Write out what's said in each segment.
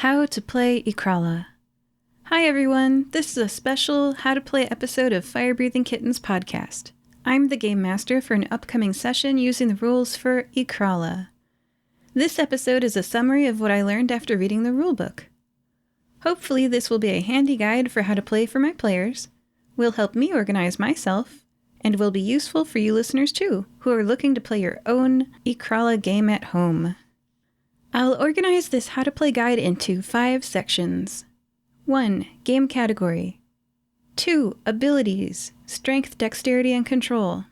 How to play Ikrala. Hi everyone, this is a special How to Play episode of Firebreathing Kittens podcast. I'm the game master for an upcoming session using the rules for Ikrala. This episode is a summary of what I learned after reading the rulebook. Hopefully this will be a handy guide for how to play for my players, will help me organize myself, and will be useful for you listeners too, who are looking to play your own Ikrala game at home. I'll organize this How to Play guide into 5 sections. 1. Game category. 2. Abilities, strength, dexterity, and control.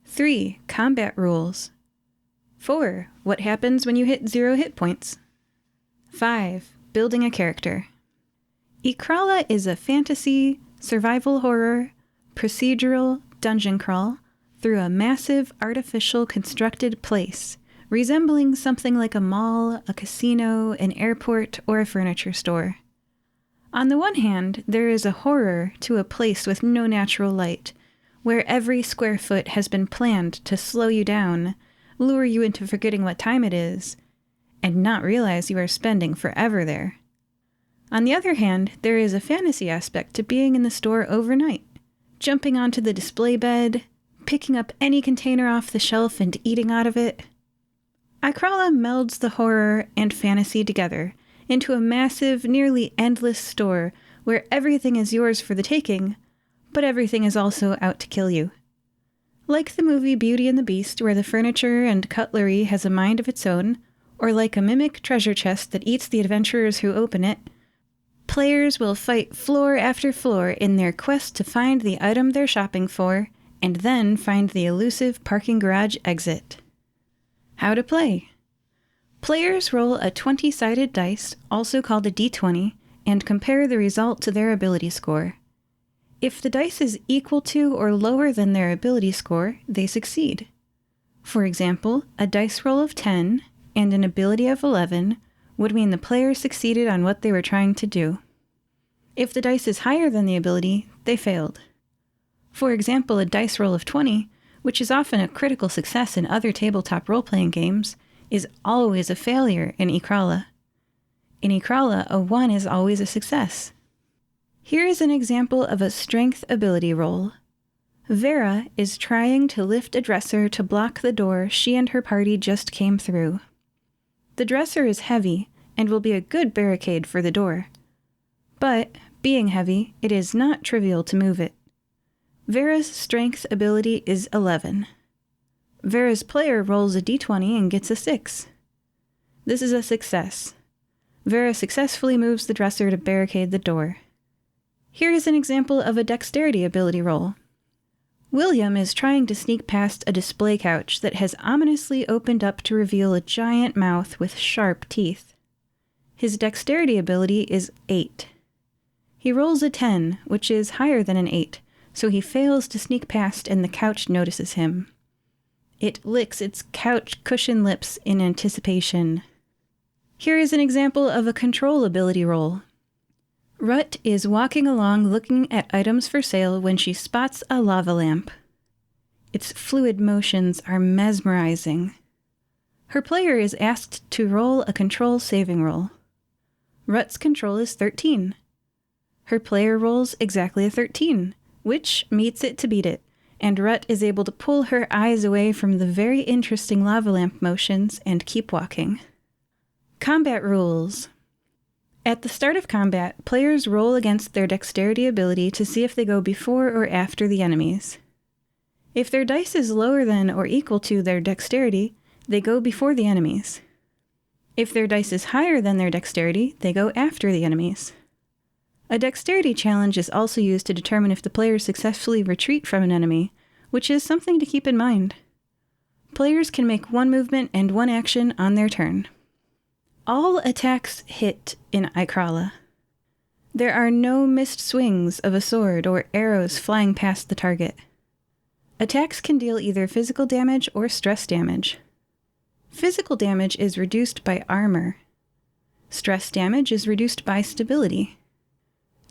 3. Combat rules. 4. What happens when you hit 0 hit points. 5. Building a character. Ikrala is a fantasy, survival horror, procedural dungeon crawl through a massive artificial constructed place, resembling something like a mall, a casino, an airport, or a furniture store. On the one hand, there is a horror to a place with no natural light, where every square foot has been planned to slow you down, lure you into forgetting what time it is, and not realize you are spending forever there. On the other hand, there is a fantasy aspect to being in the store overnight, jumping onto the display bed, picking up any container off the shelf and eating out of it. Ikrala melds the horror and fantasy together into a massive, nearly endless store where everything is yours for the taking, but everything is also out to kill you. Like the movie Beauty and the Beast, where the furniture and cutlery has a mind of its own, or like a mimic treasure chest that eats the adventurers who open it, players will fight floor after floor in their quest to find the item they're shopping for, and then find the elusive parking garage exit. How to play. Players roll a 20-sided dice, also called a d20, and compare the result to their ability score. If the dice is equal to or lower than their ability score, they succeed. For example, a dice roll of 10 and an ability of 11 would mean the player succeeded on what they were trying to do. If the dice is higher than the ability, they failed. For example, a dice roll of 20, which is often a critical success in other tabletop role-playing games, is always a failure in Ikrala. In Ikrala, a 1 is always a success. Here is an example of a strength ability roll. Vera is trying to lift a dresser to block the door she and her party just came through. The dresser is heavy and will be a good barricade for the door. But, being heavy, it is not trivial to move it. Vera's strength ability is 11. Vera's player rolls a d20 and gets a 6. This is a success. Vera successfully moves the dresser to barricade the door. Here is an example of a dexterity ability roll. William is trying to sneak past a display couch that has ominously opened up to reveal a giant mouth with sharp teeth. His dexterity ability is 8. He rolls a 10, which is higher than an 8, so he fails to sneak past and the couch notices him. It licks its couch cushion lips in anticipation. Here is an example of a control ability roll. Rut is walking along looking at items for sale when she spots a lava lamp. Its fluid motions are mesmerizing. Her player is asked to roll a control saving roll. Rut's control is 13. Her player rolls exactly a 13, which meets it to beat it, and Rut is able to pull her eyes away from the very interesting lava lamp motions and keep walking. Combat rules. At the start of combat, players roll against their dexterity ability to see if they go before or after the enemies. If their dice is lower than or equal to their dexterity, they go before the enemies. If their dice is higher than their dexterity, they go after the enemies. A dexterity challenge is also used to determine if the players successfully retreat from an enemy, which is something to keep in mind. Players can make 1 movement and 1 action on their turn. All attacks hit in Ikrala. There are no missed swings of a sword or arrows flying past the target. Attacks can deal either physical damage or stress damage. Physical damage is reduced by armor. Stress damage is reduced by stability.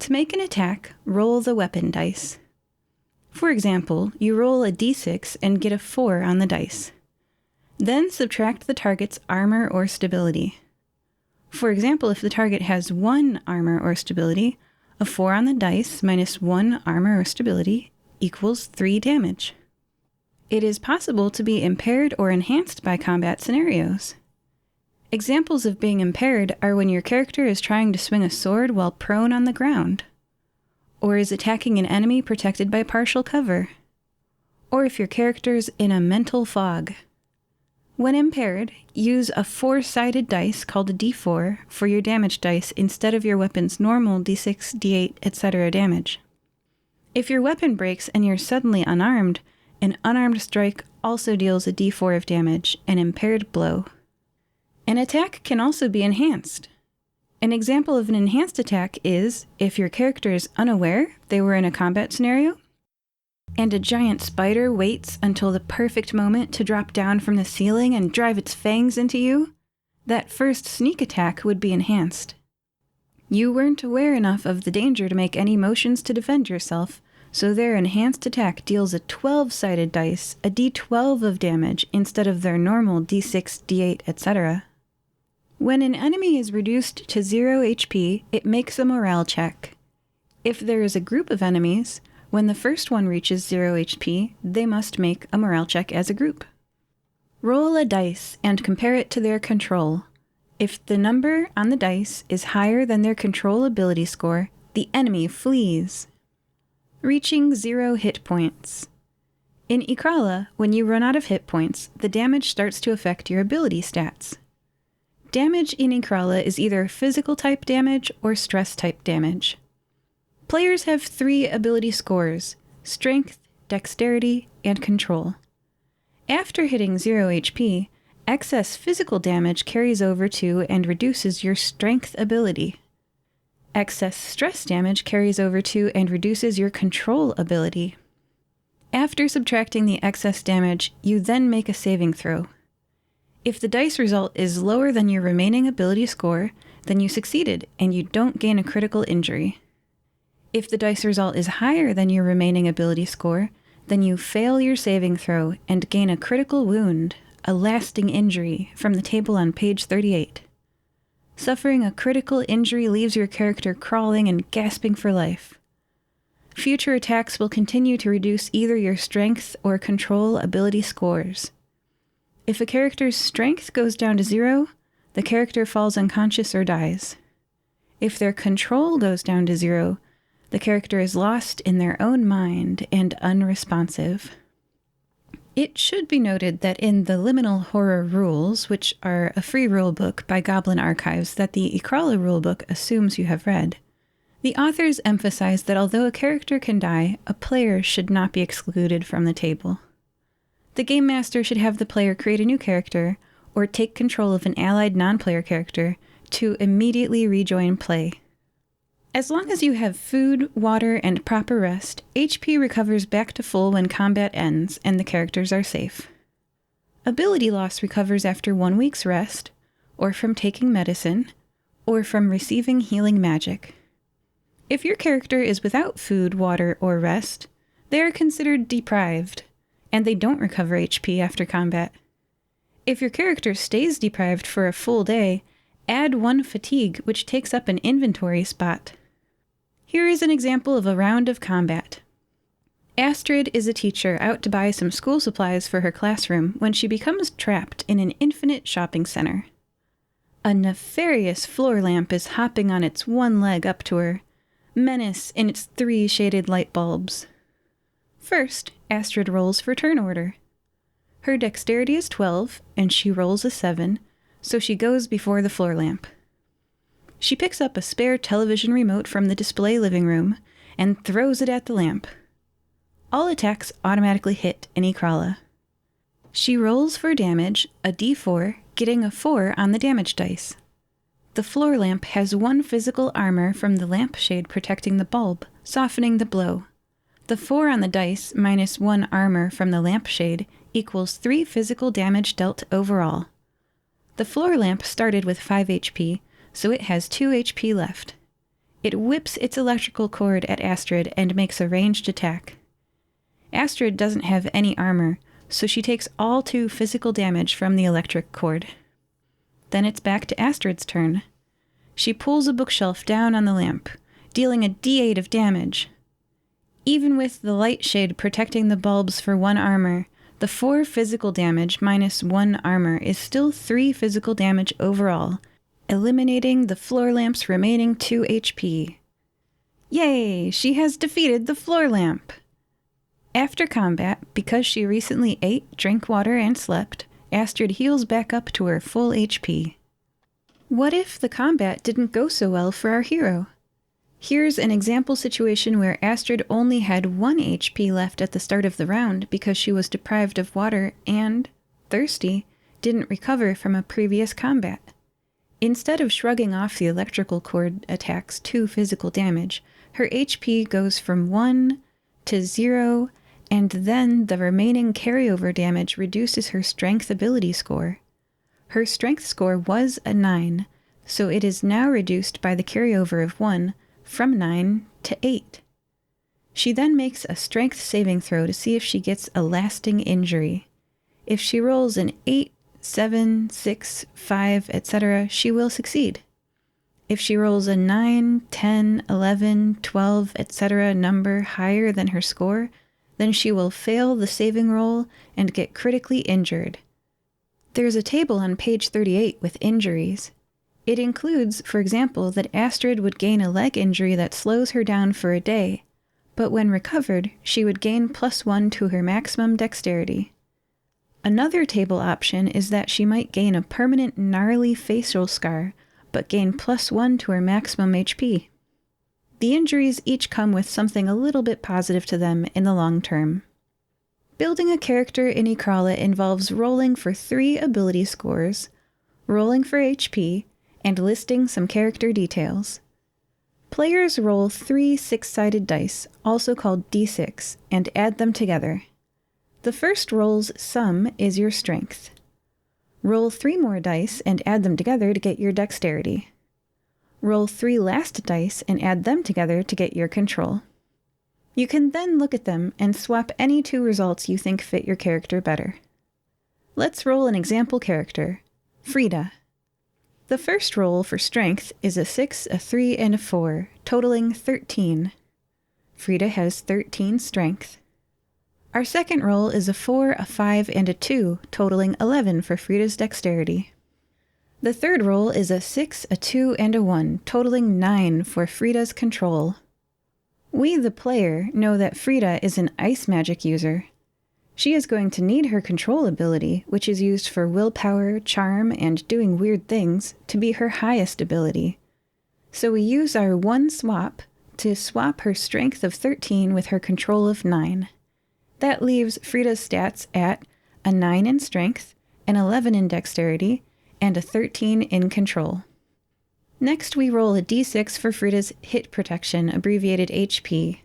To make an attack, roll the weapon dice. For example, you roll a d6 and get a 4 on the dice. Then subtract the target's armor or stability. For example, if the target has 1 armor or stability, a 4 on the dice minus 1 armor or stability equals 3 damage. It is possible to be impaired or enhanced by combat scenarios. Examples of being impaired are when your character is trying to swing a sword while prone on the ground, or is attacking an enemy protected by partial cover, or if your character's in a mental fog. When impaired, use a 4-sided dice called a d4 for your damage dice instead of your weapon's normal d6, d8, etc. damage. If your weapon breaks and you're suddenly unarmed, an unarmed strike also deals a d4 of damage, an impaired blow. An attack can also be enhanced. An example of an enhanced attack is if your character is unaware they were in a combat scenario, and a giant spider waits until the perfect moment to drop down from the ceiling and drive its fangs into you, that first sneak attack would be enhanced. You weren't aware enough of the danger to make any motions to defend yourself, so their enhanced attack deals a 12-sided dice, a d12 of damage, instead of their normal d6, d8, etc. When an enemy is reduced to 0 HP, it makes a morale check. If there is a group of enemies, when the first one reaches 0 HP, they must make a morale check as a group. Roll a dice and compare it to their control. If the number on the dice is higher than their control ability score, the enemy flees. Reaching 0 hit points. In Ikrala, when you run out of hit points, the damage starts to affect your ability stats. Damage in Ikrala is either physical type damage or stress type damage. Players have 3 ability scores: Strength, Dexterity, and Control. After hitting 0 HP, excess physical damage carries over to and reduces your Strength ability. Excess stress damage carries over to and reduces your Control ability. After subtracting the excess damage, you then make a saving throw. If the dice result is lower than your remaining ability score, then you succeeded and you don't gain a critical injury. If the dice result is higher than your remaining ability score, then you fail your saving throw and gain a critical wound, a lasting injury, from the table on page 38. Suffering a critical injury leaves your character crawling and gasping for life. Future attacks will continue to reduce either your strength or control ability scores. If a character's strength goes down to 0, the character falls unconscious or dies. If their control goes down to 0, the character is lost in their own mind and unresponsive. It should be noted that in the Liminal Horror Rules, which are a free rulebook by Goblin Archives that the Ikrala rulebook assumes you have read, the authors emphasize that although a character can die, a player should not be excluded from the table. The Game Master should have the player create a new character or take control of an allied non-player character to immediately rejoin play. As long as you have food, water, and proper rest, HP recovers back to full when combat ends and the characters are safe. Ability loss recovers after 1 week's rest, or from taking medicine, or from receiving healing magic. If your character is without food, water, or rest, they are considered deprived, and they don't recover HP after combat. If your character stays deprived for a full day, add 1 fatigue, which takes up an inventory spot. Here is an example of a round of combat. Astrid is a teacher out to buy some school supplies for her classroom when she becomes trapped in an infinite shopping center. A nefarious floor lamp is hopping on its one leg up to her, menace in its 3 shaded light bulbs. First, Astrid rolls for turn order. Her dexterity is 12, and she rolls a 7, so she goes before the floor lamp. She picks up a spare television remote from the display living room and throws it at the lamp. All attacks automatically hit in Ikrala. She rolls for damage, a d4, getting a 4 on the damage dice. The floor lamp has 1 physical armor from the lampshade protecting the bulb, softening the blow. The 4 on the dice minus 1 armor from the lampshade equals 3 physical damage dealt overall. The floor lamp started with 5 HP, so it has 2 HP left. It whips its electrical cord at Astrid and makes a ranged attack. Astrid doesn't have any armor, so she takes all 2 physical damage from the electric cord. Then it's back to Astrid's turn. She pulls a bookshelf down on the lamp, dealing a D8 of damage. Even with the light shade protecting the bulbs for 1 armor, the 4 physical damage minus 1 armor is still 3 physical damage overall, eliminating the floor lamp's remaining 2 HP. Yay! She has defeated the floor lamp! After combat, because she recently ate, drank water, and slept, Astrid heals back up to her full HP. What if the combat didn't go so well for our hero? Here's an example situation where Astrid only had 1 HP left at the start of the round because she was deprived of water and, thirsty, didn't recover from a previous combat. Instead of shrugging off the electrical cord attack's 2 physical damage, her HP goes from 1 to 0, and then the remaining carryover damage reduces her strength ability score. Her strength score was a 9, so it is now reduced by the carryover of 1, from 9 to 8. She then makes a strength saving throw to see if she gets a lasting injury. If she rolls an 8, 7, 6, 5, etc., she will succeed. If she rolls a 9, 10, 11, 12, etc. number higher than her score, then she will fail the saving roll and get critically injured. There's a table on page 38 with injuries. It includes, for example, that Astrid would gain a leg injury that slows her down for a day, but when recovered, she would gain +1 to her maximum dexterity. Another table option is that she might gain a permanent gnarly facial scar, but gain +1 to her maximum HP. The injuries each come with something a little bit positive to them in the long term. Building a character in Ikrala involves rolling for 3 ability scores, rolling for HP, and listing some character details. Players roll 3 6-sided dice, also called D6, and add them together. The first roll's sum is your strength. Roll 3 more dice and add them together to get your dexterity. Roll 3 last dice and add them together to get your control. You can then look at them and swap any 2 results you think fit your character better. Let's roll an example character, Frida. The first roll for strength is a 6, a 3, and a 4, totaling 13. Frida has 13 strength. Our second roll is a 4, a 5, and a 2, totaling 11 for Frida's dexterity. The third roll is a 6, a 2, and a 1, totaling 9 for Frida's control. We, the player, know that Frida is an ice magic user. She is going to need her control ability, which is used for willpower, charm, and doing weird things, to be her highest ability. So we use our 1 swap to swap her strength of 13 with her control of 9. That leaves Frida's stats at a 9 in strength, an 11 in dexterity, and a 13 in control. Next, we roll a d6 for Frida's hit protection, abbreviated HP.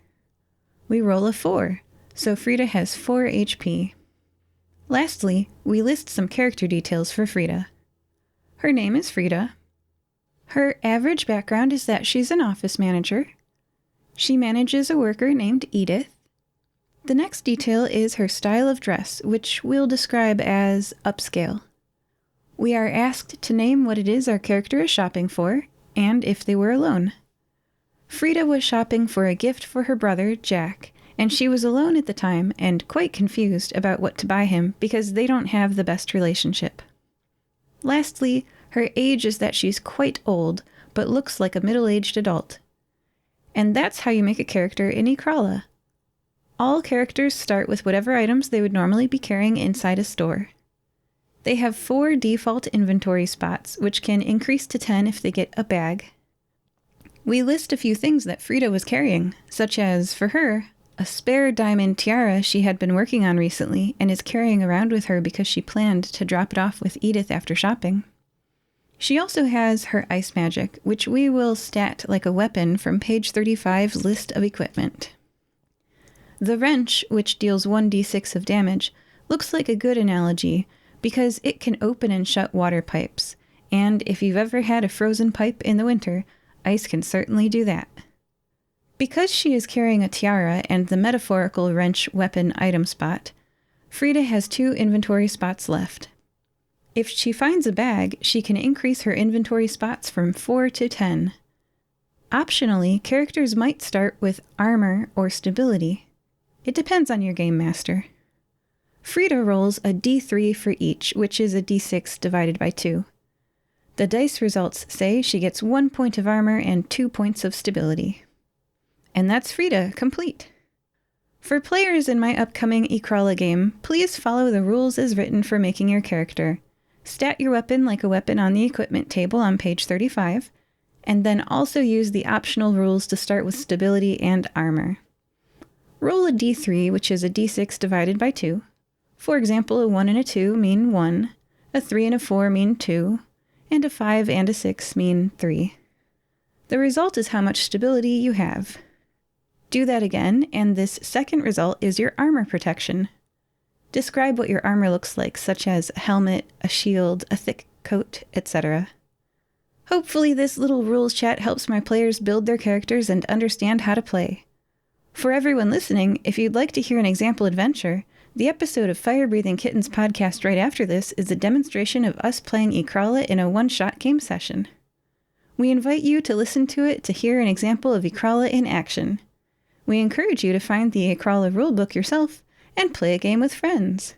We roll a 4, so Frida has 4 HP. Lastly, we list some character details for Frida. Her name is Frida. Her average background is that she's an office manager. She manages a worker named Edith. The next detail is her style of dress, which we'll describe as upscale. We are asked to name what it is our character is shopping for, and if they were alone. Frida was shopping for a gift for her brother, Jack, and she was alone at the time and quite confused about what to buy him because they don't have the best relationship. Lastly, her age is that she's quite old, but looks like a middle-aged adult. And that's how you make a character in Ikrala. All characters start with whatever items they would normally be carrying inside a store. They have 4 default inventory spots, which can increase to 10 if they get a bag. We list a few things that Frida was carrying, such as, for her, a spare diamond tiara she had been working on recently and is carrying around with her because she planned to drop it off with Edith after shopping. She also has her ice magic, which we will stat like a weapon from page 35's list of equipment. The wrench, which deals 1d6 of damage, looks like a good analogy because it can open and shut water pipes, and if you've ever had a frozen pipe in the winter, ice can certainly do that. Because she is carrying a tiara and the metaphorical wrench weapon item spot, Frida has 2 inventory spots left. If she finds a bag, she can increase her inventory spots from 4 to 10. Optionally, characters might start with armor or stability. It depends on your game master. Frida rolls a d3 for each, which is a d6 divided by 2. The dice results say she gets 1 point of armor and 2 points of stability. And that's Frida, complete. For players in my upcoming Ikrala game, please follow the rules as written for making your character. Stat your weapon like a weapon on the equipment table on page 35, and then also use the optional rules to start with stability and armor. Roll a d3, which is a d6 divided by 2. For example, a 1 and a 2 mean 1, a 3 and a 4 mean 2, and a 5 and a 6 mean 3. The result is how much stability you have. Do that again, and this second result is your armor protection. Describe what your armor looks like, such as a helmet, a shield, a thick coat, etc. Hopefully this little rules chat helps my players build their characters and understand how to play. For everyone listening, if you'd like to hear an example adventure, the episode of Firebreathing Kittens podcast right after this is a demonstration of us playing Ikrala in a one-shot game session. We invite you to listen to it to hear an example of Ikrala in action. We encourage you to find the Ikrala rulebook yourself and play a game with friends.